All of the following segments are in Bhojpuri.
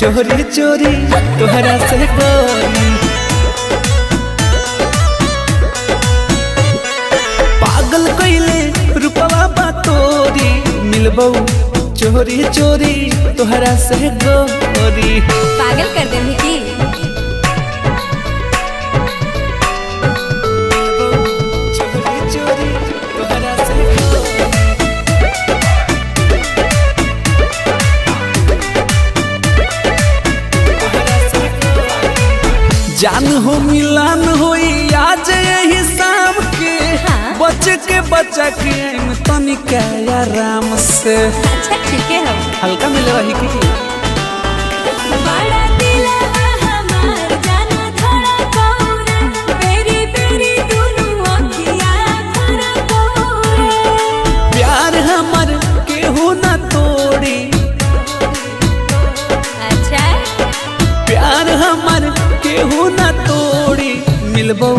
चोरी चोरी तोहरा से गोरी। पागल कइले रूपवा बा तोरी, मिलबो चोरी चोरी तोहरा से गोरी। पागल कर दे की जान हो मिलान होई आज यही शाम के। हाँ? बच्चा के तनिका आराम से। अच्छा ठीक है हम हल्का मिले वही की बड़ा दिलवा हमार जाना थोड़ा कौरा, बेरी बेरी दुनु अखिया भरा कौरा। प्यार हमर केहू ना तोड़ी। अच्छा प्यार हमर केहू ना तोड़ी, मिलबो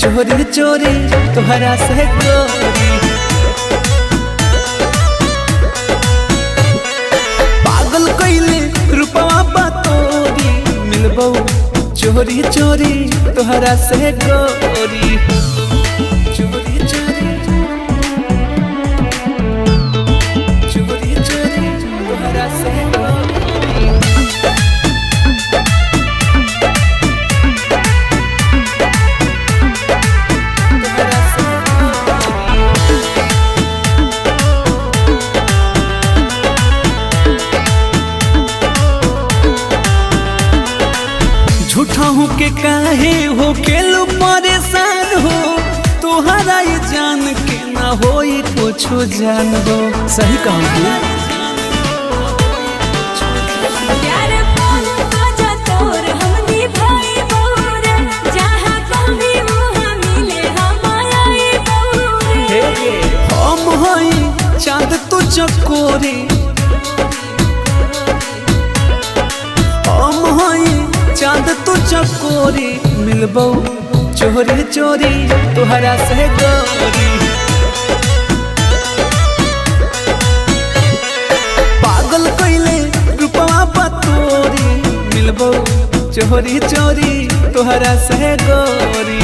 चोरी चोरी तोहरा से गोरी। पागल कइले रूपवा बा तोरी, मिलबो चोरी चोरी तोहरा से गोरी। चोरी चोरी चोरी चोरी तोहरा से गोरी। झूठा हूँ के काहे हो केलू परेशान हो, तोहरा ये जान के ना होई कुछो जान हो। सही कहूँ प्यार पान बाजा तोर हम निभाई बौरे, जहाँ कभी वहाँ मिले हम आई बौरे। हम हई चाँद तो चकोरी, हम हई चाँद तो चकोरी, मिलबो चोरी चोरी तोहरा से गोरी। पागल कइले रूपवा बा तोरी, मिलबो चोरी चोरी तोहरा से गोरी।